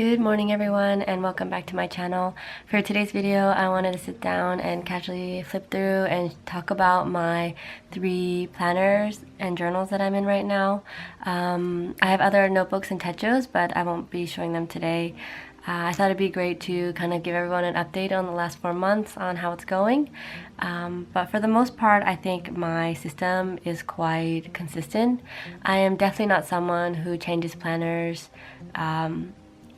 Good morning everyone, and welcome back to my channel. For today's video, I wanted to sit down and casually flip through and talk about my 3 planners and journals that I'm in right now. I have other notebooks and techos, but I won't be showing them today. I thought it'd be great to kind of give everyone an update on the last 4 months on how it's going. But for the most part, I think my system is quite consistent. I am definitely not someone who changes planners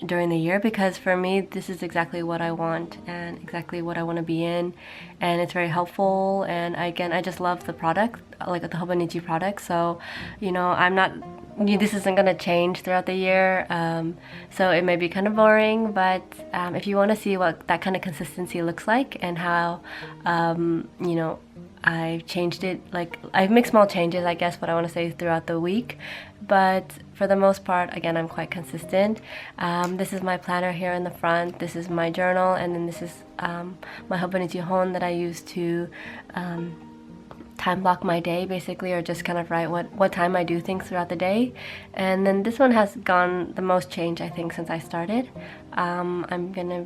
during the year, because for me this is exactly what I want and exactly what I want to be in, and it's very helpful. And again, I just love the product, like the Hobonichi product, so this isn't going to change throughout the year, so it may be kind of boring, but if you want to see what that kind of consistency looks like and how I've changed it, like I've made small changes, I guess what I want to say, throughout the week, but for the most part, again, I'm quite consistent. This is my planner here in the front, this is my journal, and then this is my Hobonichi HON that I use to time block my day basically, or just kind of write what time I do things throughout the day. And then this one has gone the most change, I think, since I started. I'm gonna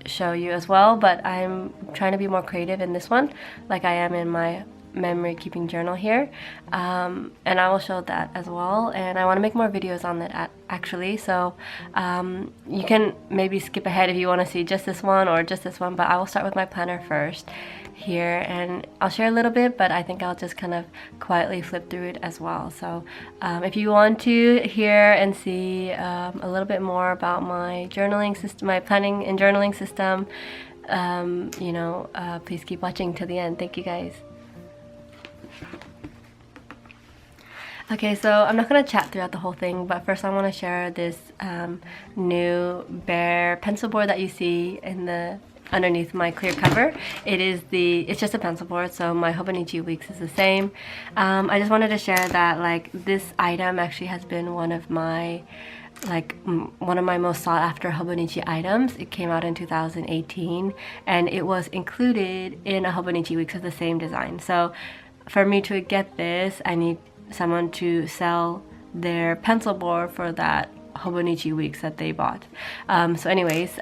show you as well, but I'm trying to be more creative in this one, like I am in my memory keeping journal here, and I will show that as well. And I want to make more videos on that actually, so you can maybe skip ahead if you want to see just this one or just this one, but I will start with my planner first here, and I'll share a little bit, but I think I'll just kind of quietly flip through it as well. So if you want to hear and see a little bit more about my journaling system, my planning and journaling system, please keep watching till the end. Thank you guys. Okay, so I'm not going to chat throughout the whole thing, but first I want to share this new bare pencil board that you see in the underneath my clear cover. It's just a pencil board, so my Hobonichi Weeks is the same. I just wanted to share that this item actually has been one of my most sought after Hobonichi items. It came out in 2018 and it was included in a Hobonichi Weeks of the same design. So for me to get this, I need someone to sell their pencil board for that Hobonichi Weeks that they bought. So anyways,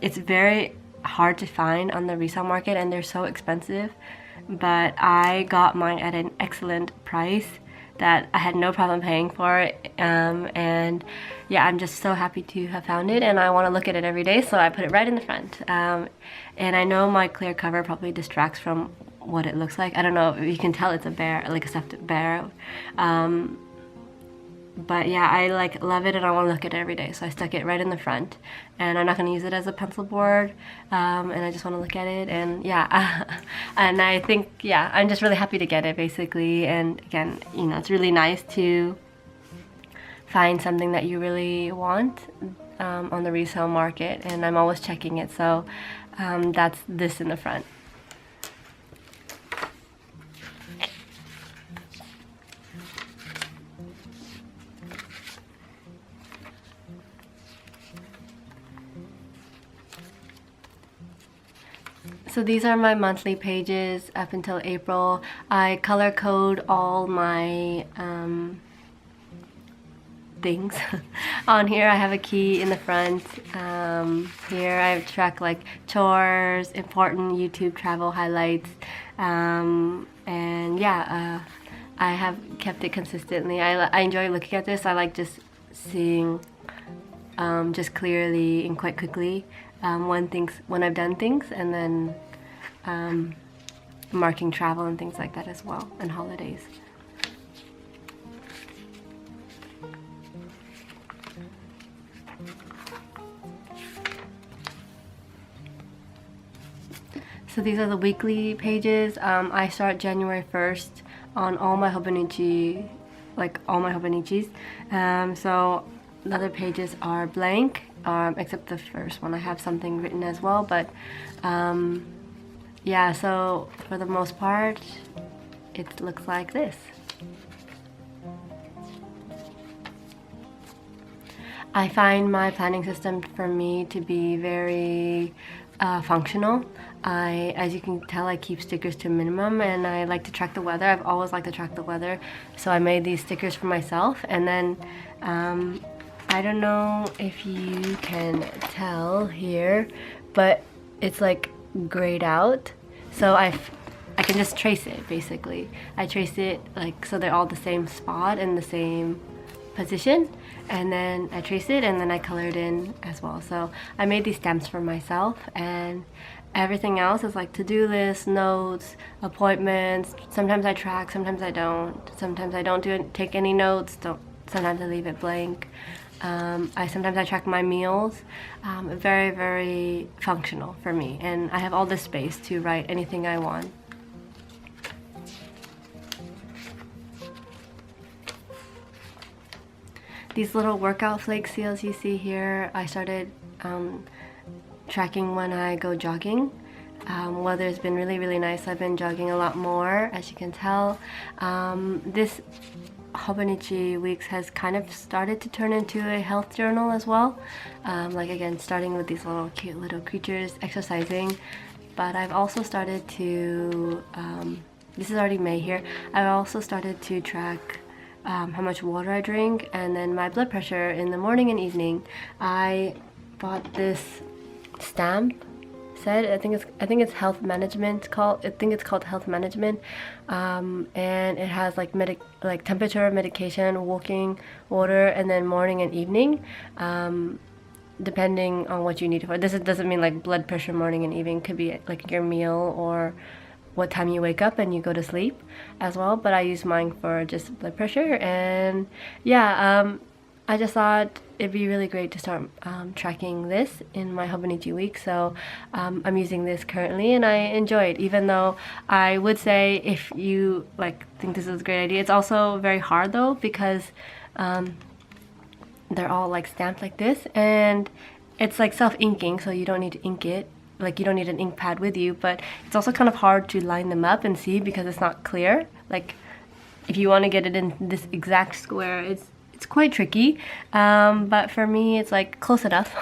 it's very hard to find on the resale market and they're so expensive, but I got mine at an excellent price that I had no problem paying for it, and yeah, I'm just so happy to have found it, and I want to look at it every day, so I put it right in the front. And I know my clear cover probably distracts from what it looks like. I don't know if you can tell it's a bear, like a stuffed bear, but yeah, I love it and I want to look at it every day, so I stuck it right in the front, and I'm not going to use it as a pencil board, and I just want to look at it, and yeah, and I think, yeah, I'm just really happy to get it basically. And again, it's really nice to find something that you really want on the resale market, and I'm always checking it, so that's this in the front. So these are my monthly pages up until April. I color code all my things. On here I have a key in the front. Here I track chores, important YouTube travel highlights, and yeah, I have kept it consistently. I enjoy looking at this. I like just seeing just clearly and quite quickly when I've done things, and then marking travel and things like that as well, and holidays. So these are the weekly pages. I start January 1st on all my Hobonichi, all my Hobonichis. So the other pages are blank, except the first one I have something written as well, but yeah, so for the most part it looks like this. I find my planning system for me to be very functional. As you can tell, I keep stickers to a minimum, and I like to track the weather. I've always liked to track the weather, so I made these stickers for myself, and then I don't know if you can tell here, but it's like grayed out. So I can just trace it basically. I trace it like so they're all the same spot in the same position, and then I trace it and then I color it in as well. So I made these stamps for myself, and everything else is like to-do lists, notes, appointments. Sometimes I track, sometimes I don't. Sometimes I don't take any notes. Sometimes I leave it blank. Sometimes I track my meals. Very, very functional for me, and I have all this space to write anything I want. These little workout flake seals you see here, I started tracking when I go jogging. Weather's been really, really nice. I've been jogging a lot more, as you can tell. This Hobonichi weeks has kind of started to turn into a health journal as well. Like again, starting with these little cute little creatures exercising. But I've also started to, this is already May here, I've also started to track how much water I drink and then my blood pressure in the morning and evening. I bought this stamp set. I think it's health management called. I think it's called health management, and it has like temperature, medication, walking, water, and then morning and evening, depending on what you need it for. This doesn't mean like blood pressure morning and evening. It could be like your meal or what time you wake up and you go to sleep as well. But I use mine for just blood pressure, and yeah, I just thought it'd be really great to start tracking this in my Hobonichi week. So I'm using this currently and I enjoy it, even though I would say if you like think this is a great idea, it's also very hard though, because they're all like stamped like this, and it's like self-inking, so you don't need to ink it. Like you don't need an ink pad with you, but it's also kind of hard to line them up and see because it's not clear. Like if you want to get it in this exact square, it's quite tricky, but for me it's like close enough.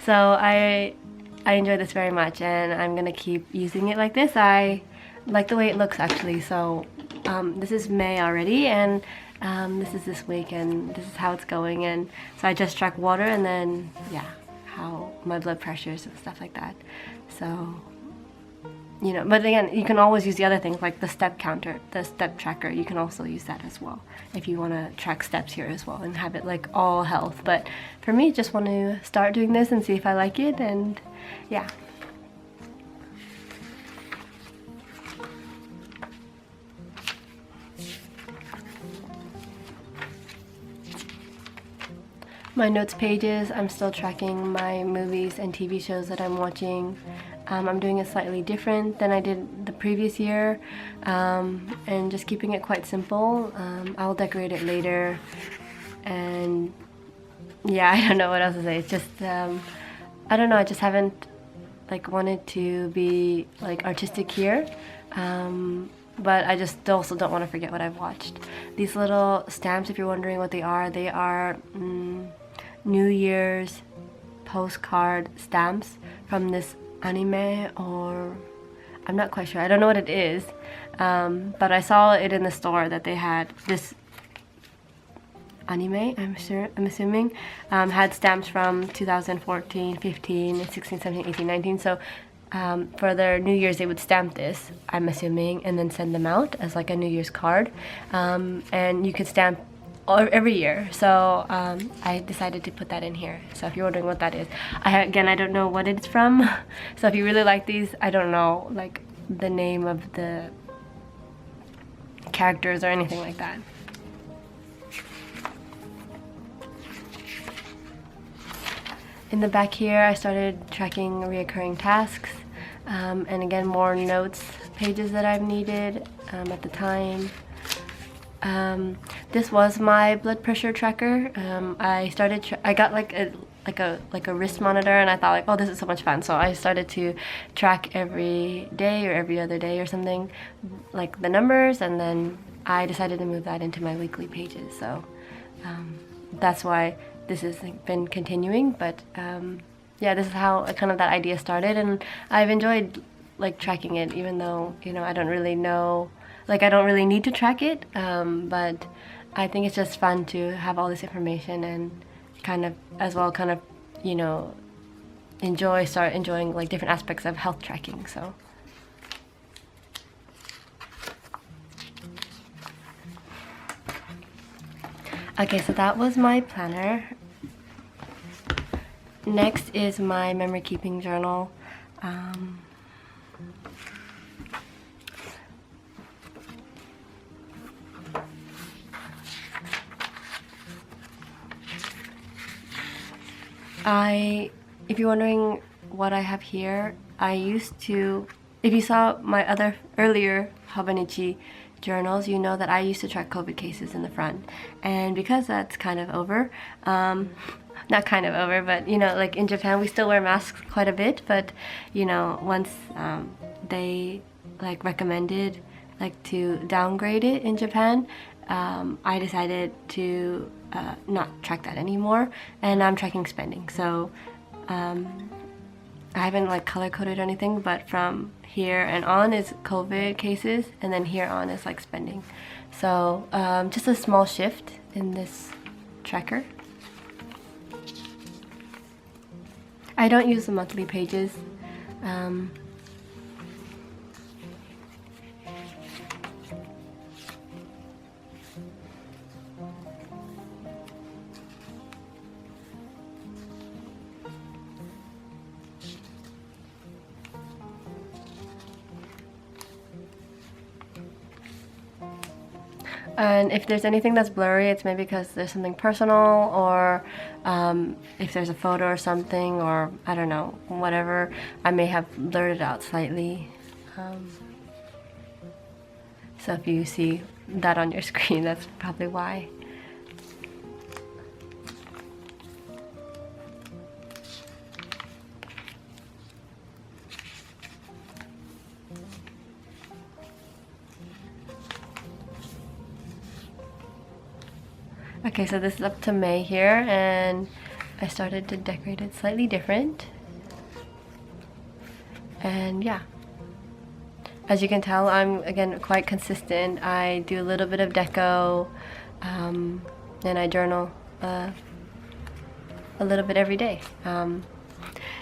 So I enjoy this very much, and I'm gonna keep using it like this. I like the way it looks actually. So this is May already, and this is this week, and this is how it's going. And so I just track water and then yeah, how my blood pressures and stuff like that. So you know, but again, you can always use the other things like the step counter, the step tracker. You can also use that as well if you want to track steps here as well and have it like all health. But for me, just want to start doing this and see if I like it, and yeah. My notes pages, I'm still tracking my movies and TV shows that I'm watching. I'm doing it slightly different than I did the previous year, and just keeping it quite simple. I'll decorate it later, and yeah, I don't know what else to say. It's just, I don't know, I just haven't like wanted to be like artistic here, but I just also don't want to forget what I've watched. These little stamps, if you're wondering what they are New Year's postcard stamps from this anime, or I'm not quite sure. I don't know what it is, but I saw it in the store that they had this anime, I'm assuming, had stamps from 2014, 15, 16, 17, 18, 19. So for their New Year's they would stamp this, I'm assuming, and then send them out as like a New Year's card, and you could stamp every year. So I decided to put that in here. So if you're wondering what that is, I don't know what it's from. So if you really like these, I don't know like the name of the characters or anything like that. In the back here, I started tracking reoccurring tasks, and again more notes pages that I've needed at the time. This was my blood pressure tracker. I got like a wrist monitor, and I thought like, oh, this is so much fun. So I started to track every day or every other day or something, like the numbers, and then I decided to move that into my weekly pages. So that's why this has been continuing. But yeah, this is how kind of that idea started, and I've enjoyed like tracking it, even though, you know, I don't really know, like I don't really need to track it, but I think it's just fun to have all this information and kind of as well, kind of, you know, start enjoying like different aspects of health tracking. So okay, so that was my planner. Next is my memory keeping journal. If you're wondering what I have here, I used to, if you saw my other earlier Hobonichi journals, you know that I used to track COVID cases in the front. And because that's kind of over, not kind of over, but you know, like in Japan, we still wear masks quite a bit, but you know, once they like recommended like to downgrade it in Japan, I decided to not track that anymore, and I'm tracking spending. So I haven't like color coded or anything, but from here and on is COVID cases, and then here on is like spending. So just a small shift in this tracker. I don't use the monthly pages. And if there's anything that's blurry, it's maybe because there's something personal, or if there's a photo or something, or I don't know, whatever, I may have blurred it out slightly. So if you see that on your screen, that's probably why. Okay, so this is up to May here, and I started to decorate it slightly different. And yeah, as you can tell, I'm again quite consistent. I do a little bit of deco, and I journal a little bit every day.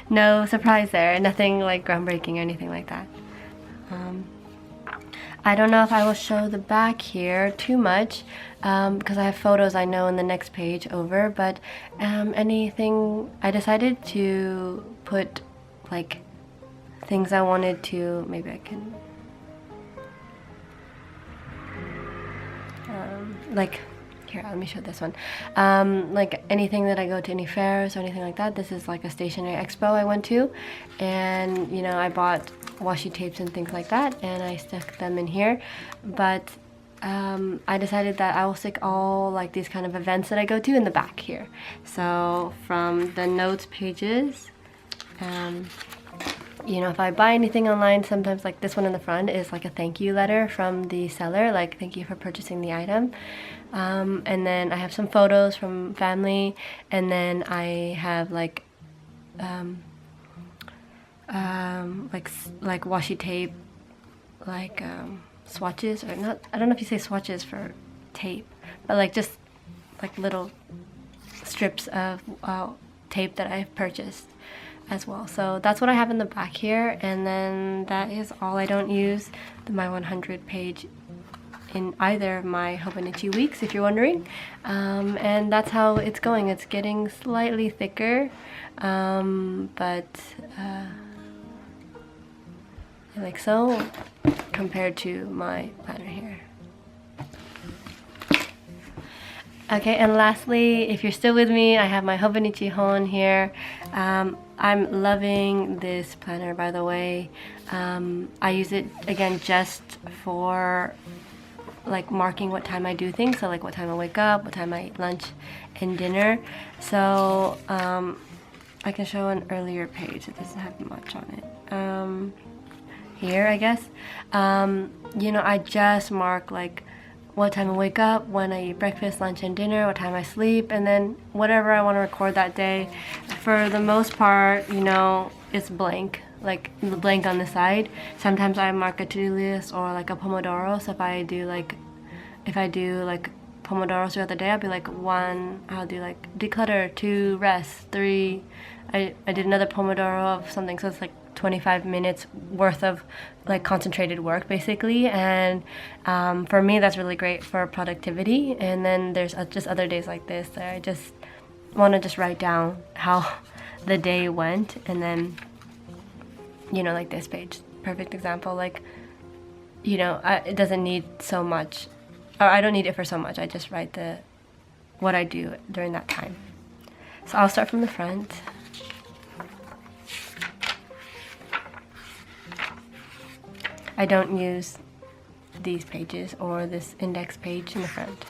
No surprise there, nothing like groundbreaking or anything like that. I don't know if I will show the back here too much, because I have photos I know in the next page over, but anything, I decided to put like things I wanted to, maybe I can, like, here, let me show this one. Like anything that I go to any fairs or anything like that, this is like a stationery expo I went to, and you know, I bought washi tapes and things like that, and I stuck them in here. But I decided that I will stick all like these kind of events that I go to in the back here. So from the notes pages, you know, if I buy anything online, sometimes like this one in the front is like a thank you letter from the seller, like thank you for purchasing the item. And then I have some photos from family, and then I have like washi tape, like swatches, or not, I don't know if you say swatches for tape, but like just like little strips of tape that I've purchased as well. So that's what I have in the back here, and then that is all. I don't use my 100 page in either of my Hobonichi weeks, if you're wondering. And that's how it's going. It's getting slightly thicker, but like so, compared to my planner here. Okay, and lastly, if you're still with me, I have my Hobonichi HON here. I'm loving this planner, by the way. I use it again just for like marking what time I do things, so like what time I wake up, what time I eat lunch and dinner. So I can show an earlier page. It doesn't have much on it. Here, I guess. You know, I just mark like what time I wake up, when I eat breakfast, lunch, and dinner, what time I sleep, and then whatever I want to record that day. For the most part, you know, it's blank, like blank on the side. Sometimes I mark a to-do list or like a Pomodoro. So if I do like pomodoros throughout the day. I'll be like, 1, I'll do like declutter, 2, rest, 3, I did another pomodoro of something, so it's like 25 minutes worth of like concentrated work basically. And for me that's really great for productivity. And then there's just other days like this that I just want to just write down how the day went. And then, you know, like this page, perfect example. Like, you know, it doesn't need so much, or I don't need it for so much. I just write what I do during that time. So I'll start from the front. I don't use these pages or this index page in the front.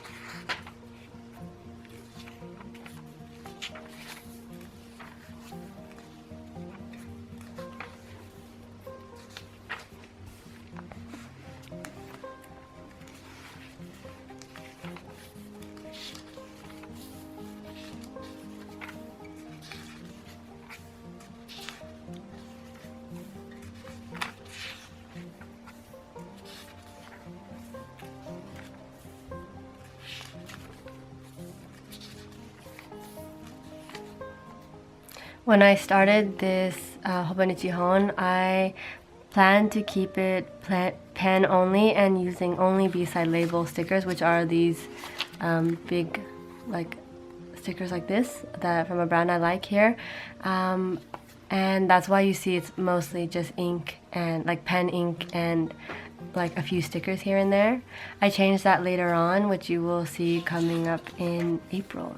When I started this Hobonichi HON, I planned to keep it pen only and using only B-side label stickers, which are these big like stickers like this that from a brand I like here. And that's why you see it's mostly just ink and like pen ink and like a few stickers here and there. I changed that later on, which you will see coming up in April.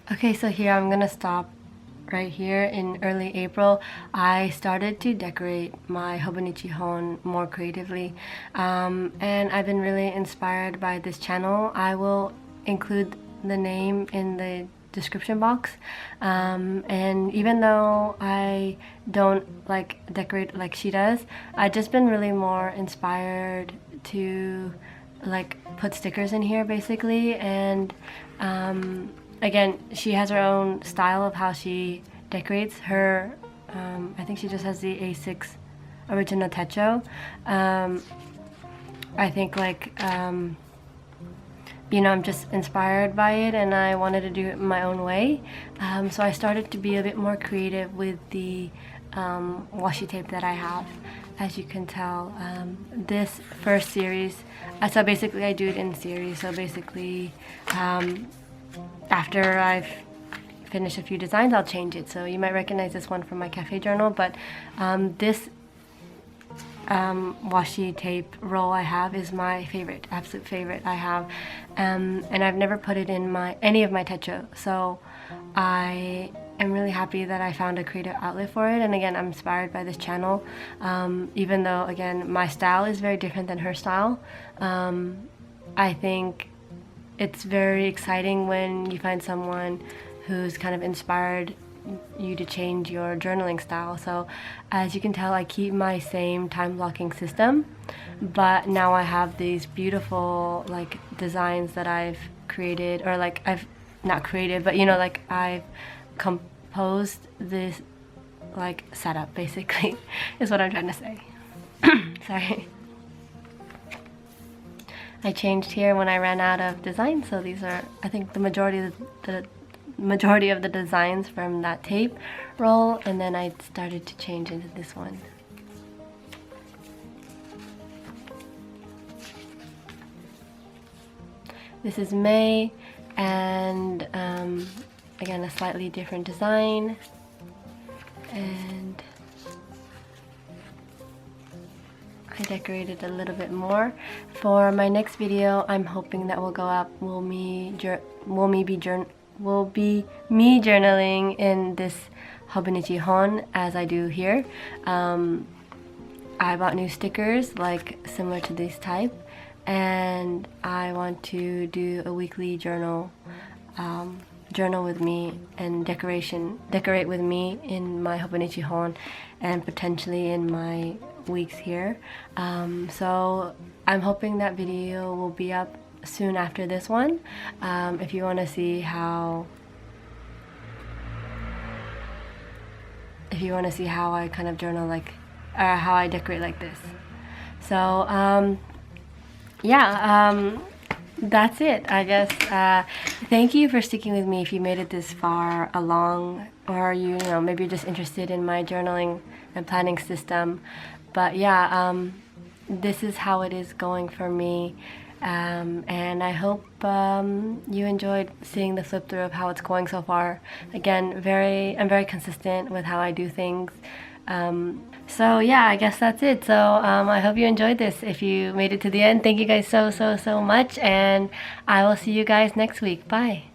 Okay, so here I'm gonna stop right here. In early April, I started to decorate my Hobonichi HON more creatively, and I've been really inspired by this channel. I will include the name in the description box, and even though I don't like decorate like she does, I've just been really more inspired to like put stickers in here basically. And again, she has her own style of how she decorates her. I think she just has the A6 original techo. I think like you know, I'm just inspired by it and I wanted to do it my own way. So I started to be a bit more creative with the washi tape that I have. As you can tell, this first series, so basically I do it in series. So basically after I've finished a few designs, I'll change it. So you might recognize this one from my cafe journal, but this washi tape roll I have is my favorite, absolute favorite I have, and I've never put it in any of my techo. So I am really happy that I found a creative outlet for it. And again, I'm inspired by this channel, even though again my style is very different than her style. I think it's very exciting when you find someone who's kind of inspired you to change your journaling style. So as you can tell, I keep my same time blocking system, but now I have these beautiful like designs that I've created, or like I've not created, but you know, like I've composed this like setup basically is what I'm trying to say. Sorry. I changed here when I ran out of design, so these are, I think, the majority of the designs from that tape roll, and then I started to change into this one. This is May, and again a slightly different design, and I decorated a little bit more. For my next video, I'm hoping that will go up will be me journaling in this Hobonichi HON as I do here. I bought new stickers like similar to this type, and I want to do a weekly journal with me and decorate with me in my Hobonichi HON and potentially in my weeks here. So I'm hoping that video will be up soon after this one. If you want to see how I kind of journal like, how I decorate like this. So yeah, that's it, I guess. Thank you for sticking with me if you made it this far along, or you know, maybe you're just interested in my journaling and planning system. But yeah, this is how it is going for me. And I hope you enjoyed seeing the flip through of how it's going so far. Again, I'm very consistent with how I do things. So yeah, I guess that's it. So I hope you enjoyed this. If you made it to the end, thank you guys so much, and I will see you guys next week. Bye.